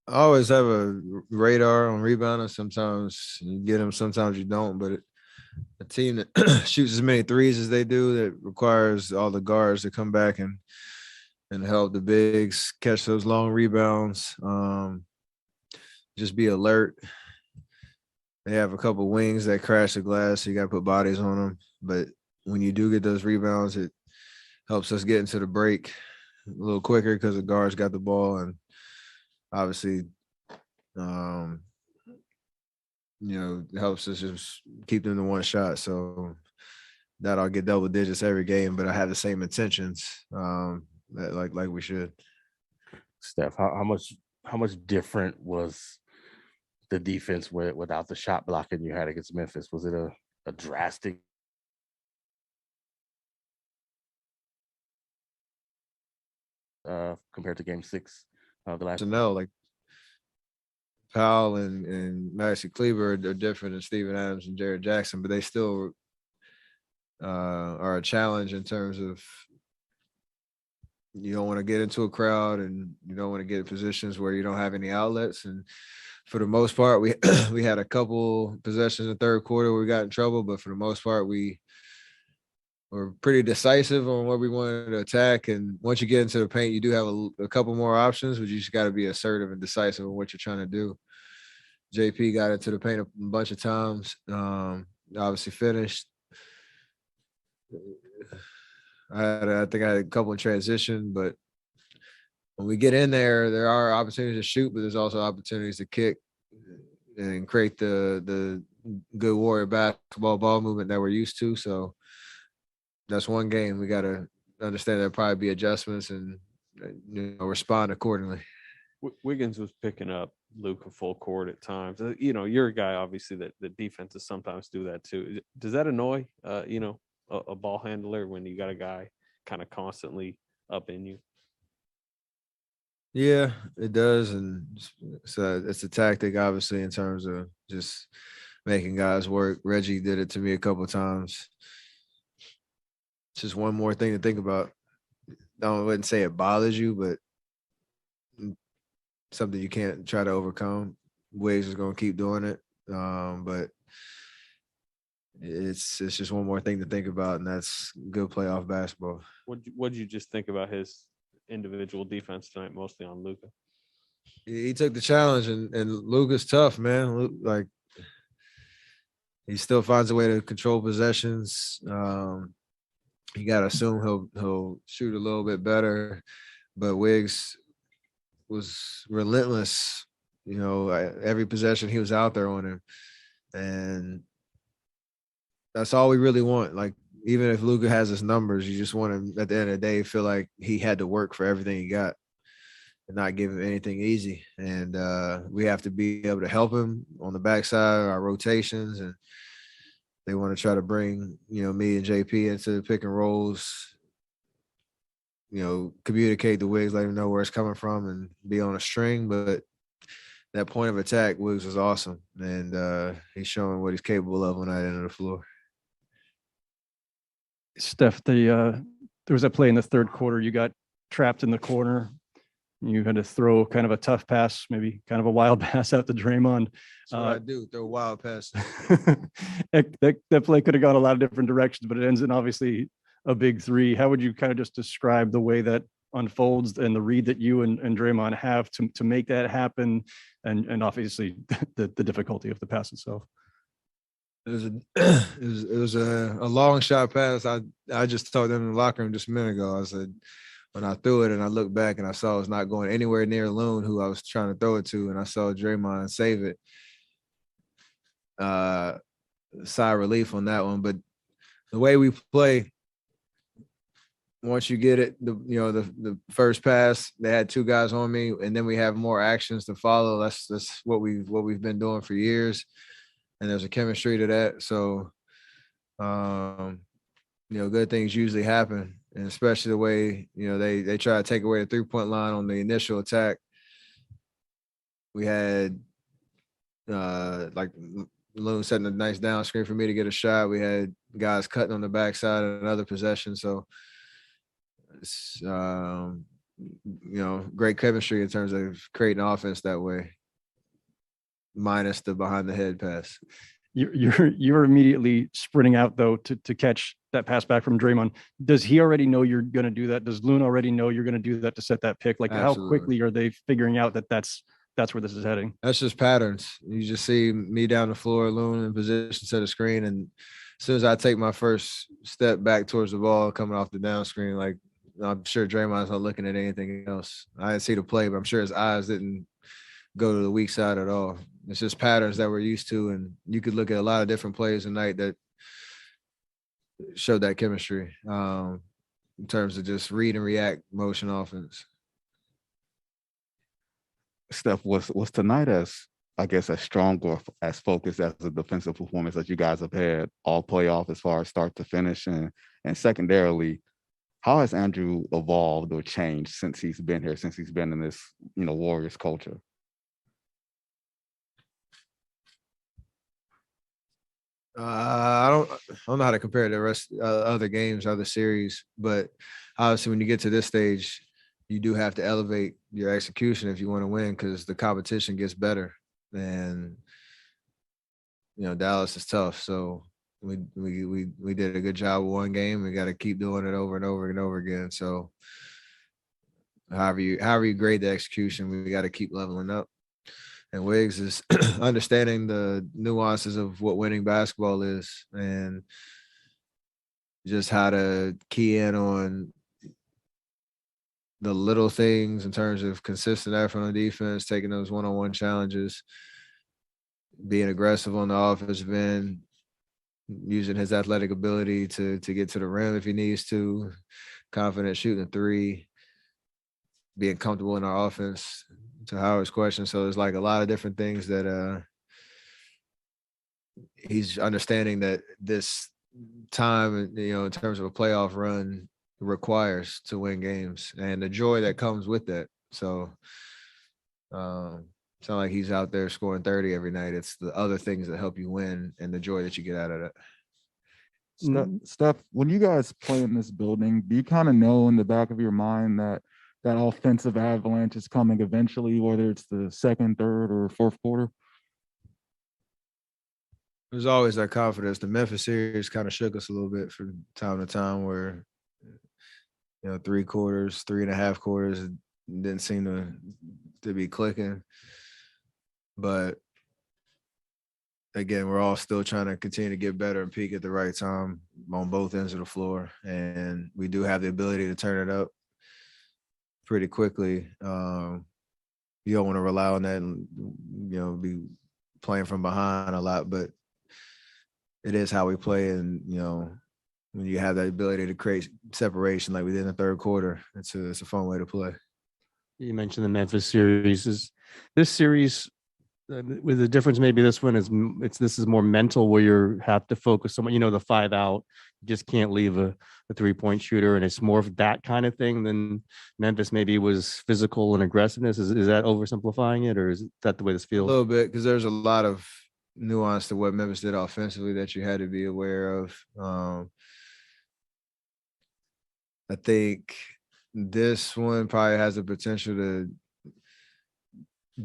I always have a radar on rebounding. Sometimes you get them, sometimes you don't. But a team that shoots as many threes as they do, that requires all the guards to come back and help the bigs catch those long rebounds. Just be alert. They have a couple wings that crash the glass, so you got to put bodies on them. But when you do get those rebounds, it helps us get into the break a little quicker because the guards got the ball, and obviously, um, it helps us just keep them to one shot. So that I'll get double digits every game, but I have the same intentions, like we should. Steph, how much different was the defense without the shot blocking you had against Memphis? Was it a drastic compared to Game 6 of the last? To know, like Powell and Maxi Kleber are different than Steven Adams and Jared Jackson, but they still are a challenge in terms of you don't want to get into a crowd and you don't want to get in positions where you don't have any outlets. And for the most part, we we had a couple possessions in the third quarter where we got in trouble, but for the most part, we were pretty decisive on what we wanted to attack. And once you get into the paint, you do have a couple more options, but you just got to be assertive and decisive on what you're trying to do. JP got into the paint a bunch of times. Obviously finished. I think I had a couple of transition, but when we get in there, there are opportunities to shoot, but there's also opportunities to kick and create the good Warrior basketball ball movement that we're used to. So that's one game we got to understand there'll probably be adjustments and respond accordingly. Wiggins was picking up Luka full court at times. You're a guy obviously that the defenses sometimes do that too. Does that annoy a ball handler when you got a guy kind of constantly up in you? Yeah, it does, and so it's a tactic, obviously, in terms of just making guys work. Reggie did it to me a couple of times. It's just one more thing to think about. I wouldn't say it bothers you, but something you can't try to overcome. Waves is going to keep doing it, but it's just one more thing to think about, and that's good playoff basketball. What'd you just think about his individual defense tonight, mostly on Luka? He took the challenge, and Luka's tough, man. Like he still finds a way to control possessions. You got to assume he'll shoot a little bit better, but Wiggs was relentless. Every possession he was out there on him, and that's all we really want. Like even if Luka has his numbers, you just want him at the end of the day feel like he had to work for everything he got and not give him anything easy. And we have to be able to help him on the backside, our rotations, and they want to try to bring me and JP into the pick and rolls. Communicate the Wiggs, let him know where it's coming from, and be on a string. But that point of attack, Wiggs was awesome, and he's showing what he's capable of on that end of the floor. Steph, there was a play in the third quarter. You got trapped in the corner. You had to throw kind of a tough pass, maybe kind of a wild pass out to Draymond. That's what I do, throw wild passes. that play could have gone a lot of different directions, but it ends in obviously a big three. How would you kind of just describe the way that unfolds and the read that you and Draymond have to make that happen, and obviously the difficulty of the pass itself? It was a long shot pass. I just told them in the locker room just a minute ago. I said when I threw it and I looked back and I saw it was not going anywhere near Loon, who I was trying to throw it to, and I saw Draymond save it. Sigh of relief on that one, but the way we play, once you get it, the first pass, they had two guys on me, and then we have more actions to follow. That's what we've been doing for years, and there's a chemistry to that. So, good things usually happen, and especially the way they try to take away the 3-point line on the initial attack. We had like Loon setting a nice down screen for me to get a shot. We had guys cutting on the backside of another possession. So great chemistry in terms of creating offense that way, minus the behind the head pass. You're immediately sprinting out though to catch that pass back from Draymond. Does he already know you're going to do that? Does Loon already know you're going to do that to set that pick? Like how Absolutely. quickly are they figuring out that that's where this is heading? That's just patterns. You just see me down the floor, Loon in position, set a screen, and as soon as I take my first step back towards the ball coming off the down screen, like I'm sure Draymond's not looking at anything else. I didn't see the play, but I'm sure his eyes didn't go to the weak side at all. It's just patterns that we're used to, and you could look at a lot of different plays tonight that showed that chemistry in terms of just read and react motion offense. Steph, was tonight as strong or as focused as a defensive performance that you guys have had all playoff as far as start to finish, and secondarily, how has Andrew evolved or changed since he's been here, since he's been in this Warriors culture? I don't know how to compare the rest other games, other series, but obviously when you get to this stage, you do have to elevate your execution if you want to win, because the competition gets better, and Dallas is tough. So we did a good job with one game. We got to keep doing it over and over and over again. So however you grade the execution, we got to keep leveling up. And Wiggs is understanding the nuances of what winning basketball is and just how to key in on the little things in terms of consistent effort on defense, taking those one-on-one challenges, being aggressive on the offensive end, using his athletic ability to get to the rim if he needs to, confident shooting a three, being comfortable in our offense, to Howard's question. So there's like a lot of different things that he's understanding that this time, in terms of a playoff run, requires to win games, and the joy that comes with that. So it's not like he's out there scoring 30 every night. It's the other things that help you win and the joy that you get out of it. Steph, when you guys play in this building, do you kind of know in the back of your mind that offensive avalanche is coming eventually, whether it's the second, third, or fourth quarter? There's always that confidence. The Memphis series kind of shook us a little bit from time to time, where 3 quarters, 3.5 quarters didn't seem to be clicking. But again, we're all still trying to continue to get better and peak at the right time on both ends of the floor, and we do have the ability to turn it up pretty quickly. You don't want to rely on that and be playing from behind a lot, but it is how we play. And when you have that ability to create separation like we did in the third quarter, it's a fun way to play. You mentioned the Memphis series. Is this series with the difference? Maybe this one this is more mental, where you have to focus on the 5 out. You just can't leave a 3-point shooter, and it's more of that kind of thing than Memphis maybe was physical and aggressiveness. Is that oversimplifying it, or is that the way this feels? A little bit, because there's a lot of nuance to what Memphis did offensively that you had to be aware of. I think this one probably has the potential to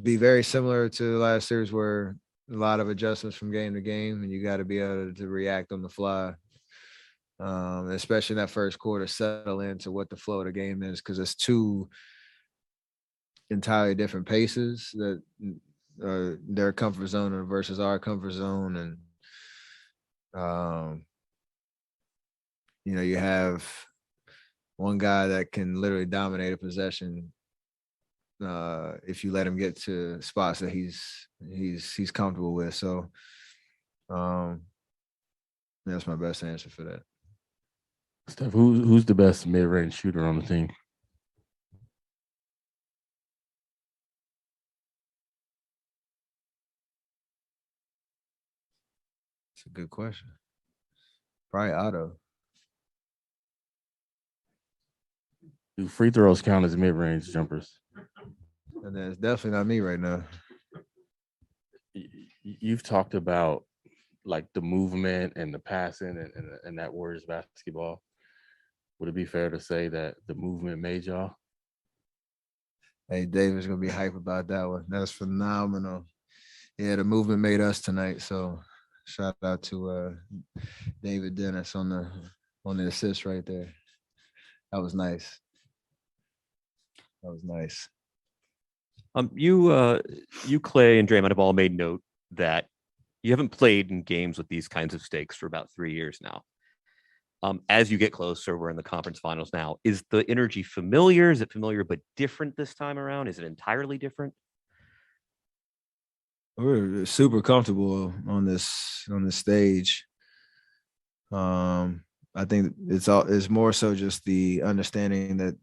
be very similar to the last series, where a lot of adjustments from game to game, and you got to be able to react on the fly. Especially in that first quarter, settle into what the flow of the game is, because it's 2 entirely different paces that their comfort zone versus our comfort zone. And you have one guy that can literally dominate a possession if you let him get to spots that he's comfortable with. So that's my best answer for that. Steph, who's the best mid-range shooter on the team? It's a good question. Probably Otto. Do free throws count as mid-range jumpers? And then it's definitely not me right now. You've talked about like the movement and the passing and that Warriors basketball. Would it be fair to say that the movement made y'all? Hey, David's gonna be hype about that one. That's phenomenal. Yeah, the movement made us tonight. So shout out to David Dennis on the assist right there. That was nice. That was nice. You Clay and Draymond have all made note that you haven't played in games with these kinds of stakes for about 3 years now. As you get closer, we're in the conference finals now. Is the energy familiar? Is it familiar but different this time around? Is it entirely different? We're super comfortable on this stage. I think it's more so just the understanding that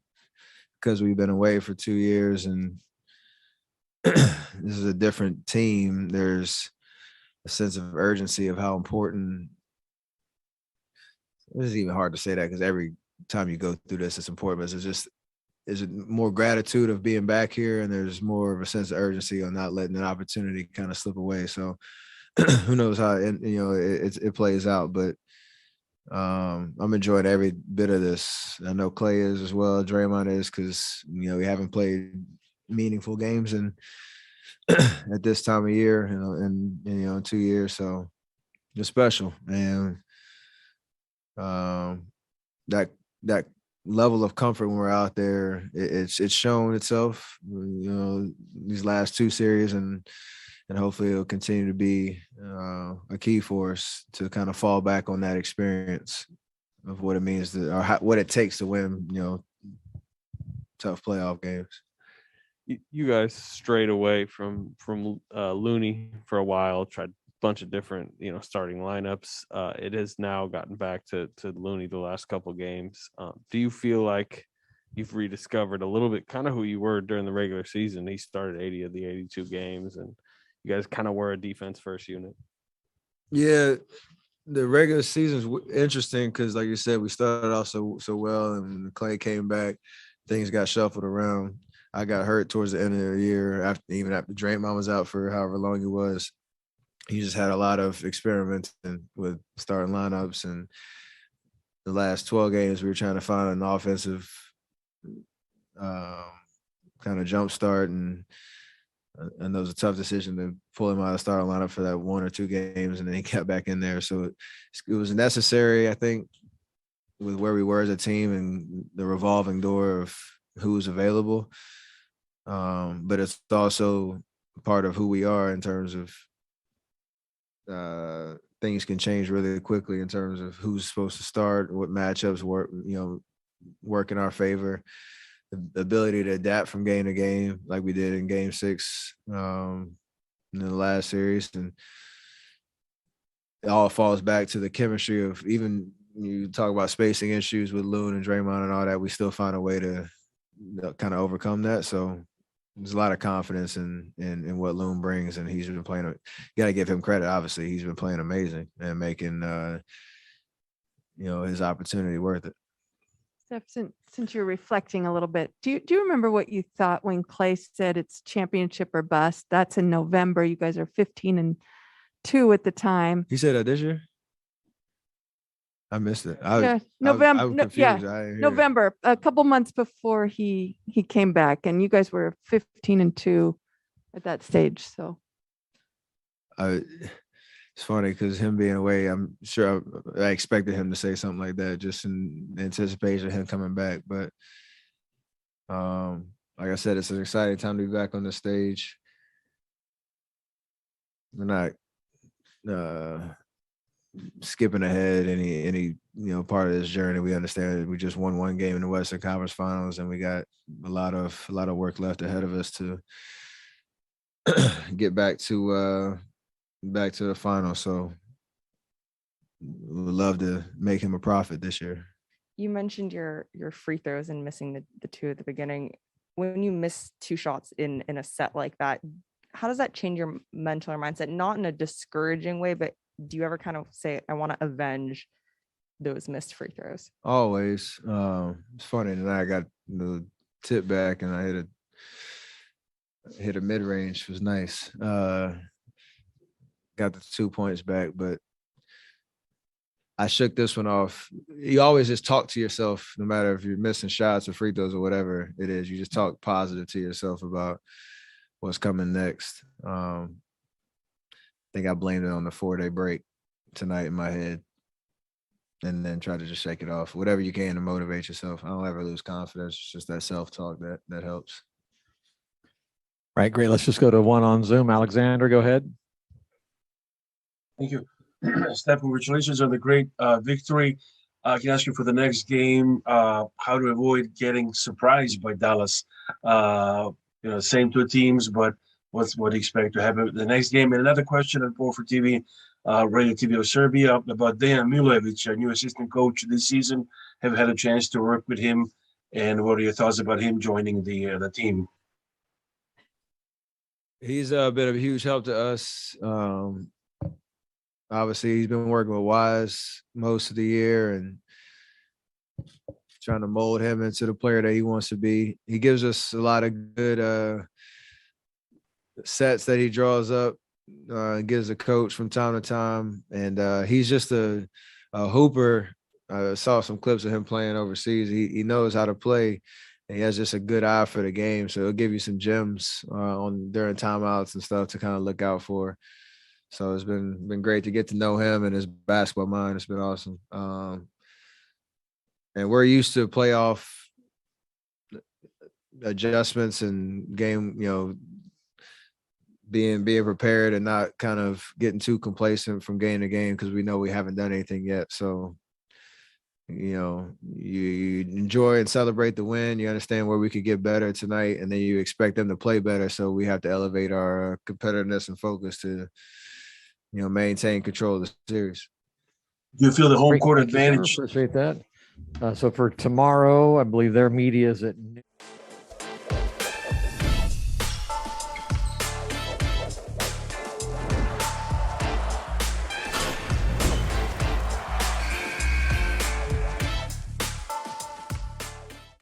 because we've been away for 2 years and this is a different team, there's a sense of urgency of how important. It's even hard to say that because every time you go through this, it's important. But is it more gratitude of being back here, and there's more of a sense of urgency on not letting an opportunity kind of slip away. So who knows how it plays out, but I'm enjoying every bit of this. I know Clay is as well. Draymond is because we haven't played meaningful games and at this time of year, in 2 years. So it's special, and that level of comfort when we're out there, it's shown itself, these last 2 series, and hopefully it'll continue to be a key for us to kind of fall back on that experience of what it means what it takes to win, tough playoff games. You guys strayed away from Looney for a while, tried a bunch of different starting lineups. It has now gotten back to Looney the last couple games. Do you feel like you've rediscovered a little bit kind of who you were during the regular season? He started 80 of the 82 games, and you guys kind of were a defense first unit. Yeah, the regular season's interesting because, like you said, we started off so well, and when Clay came back, things got shuffled around. I got hurt towards the end of the year after Draymond was out for however long he was. He just had a lot of experimenting with starting lineups, and the last 12 games we were trying to find an offensive kind of jump start, and that was a tough decision to pull him out of the starting lineup for that 1 or 2 games, and then he got back in there. So it was necessary, I think, with where we were as a team and the revolving door of who's available. But it's also part of who we are in terms of things can change really quickly in terms of who's supposed to start, what matchups work in our favor, the ability to adapt from game to game like we did in game 6 in the last series. And it all falls back to the chemistry of, even you talk about spacing issues with Loon and Draymond and all that, we still find a way to kind of overcome that. So there's a lot of confidence in what Loon brings, and he's been playing. You got to give him credit. Obviously, he's been playing amazing and making his opportunity worth it. Steph, since you're reflecting a little bit, do you remember what you thought when Clay said it's championship or bust? That's in November. You guys are 15-2 at the time. He said that this year. I missed it. November. I'm confused. November, a couple months before he came back, and you guys were 15-2 at that stage. So it's funny because him being away, I'm sure I expected him to say something like that just in anticipation of him coming back. But like I said, it's an exciting time to be back on the stage. We're not skipping ahead any part of this journey. We understand that we just won 1 game in the Western Conference Finals, and we got a lot of work left ahead of us to get back to the final. So we'd love to make him a profit this year. You mentioned your free throws and missing the 2 at the beginning. When you miss 2 shots in a set like that, how does that change your mental or mindset? Not in a discouraging way, but do you ever kind of say, I want to avenge those missed free throws? Always. It's funny. And I got the tip back and I hit a mid-range. It was nice. Got the 2 points back, but I shook this one off. You always just talk to yourself, no matter if you're missing shots or free throws or whatever it is. You just talk positive to yourself about what's coming next. I think I blamed it on the 4-day break tonight in my head, and then try to just shake it off. Whatever you can to motivate yourself. I don't ever lose confidence. It's just that self-talk that helps. Right, great. Let's just go to one on Zoom. Alexander, go ahead. Thank you. Steph, congratulations on the great victory. I can ask you for the next game, how to avoid getting surprised by Dallas. Same two teams, but what do you expect to happen the next game? And another question on 4 for TV, Radio TV of Serbia, about Dejan Milojevic, a new assistant coach this season. Have had a chance to work with him, and what are your thoughts about him joining the team? He's been a huge help to us. Obviously, he's been working with Wise most of the year and trying to mold him into the player that he wants to be. He gives us a lot of good sets that he draws up, gives a coach from time to time, and he's just a hooper. I saw some clips of him playing overseas. He knows how to play. And he has just a good eye for the game, so he'll give you some gems during timeouts and stuff to kind of look out for. So it's been great to get to know him and his basketball mind. It's been awesome. And we're used to playoff adjustments and game, being prepared and not kind of getting too complacent from game to game because we know we haven't done anything yet. So, you enjoy and celebrate the win. You understand where we could get better tonight, and then you expect them to play better. So we have to elevate our competitiveness and focus to maintain control of the series. Do you feel the home Great. court Thank you, sir. advantage? Appreciate that. So for tomorrow, I believe their media is at noon.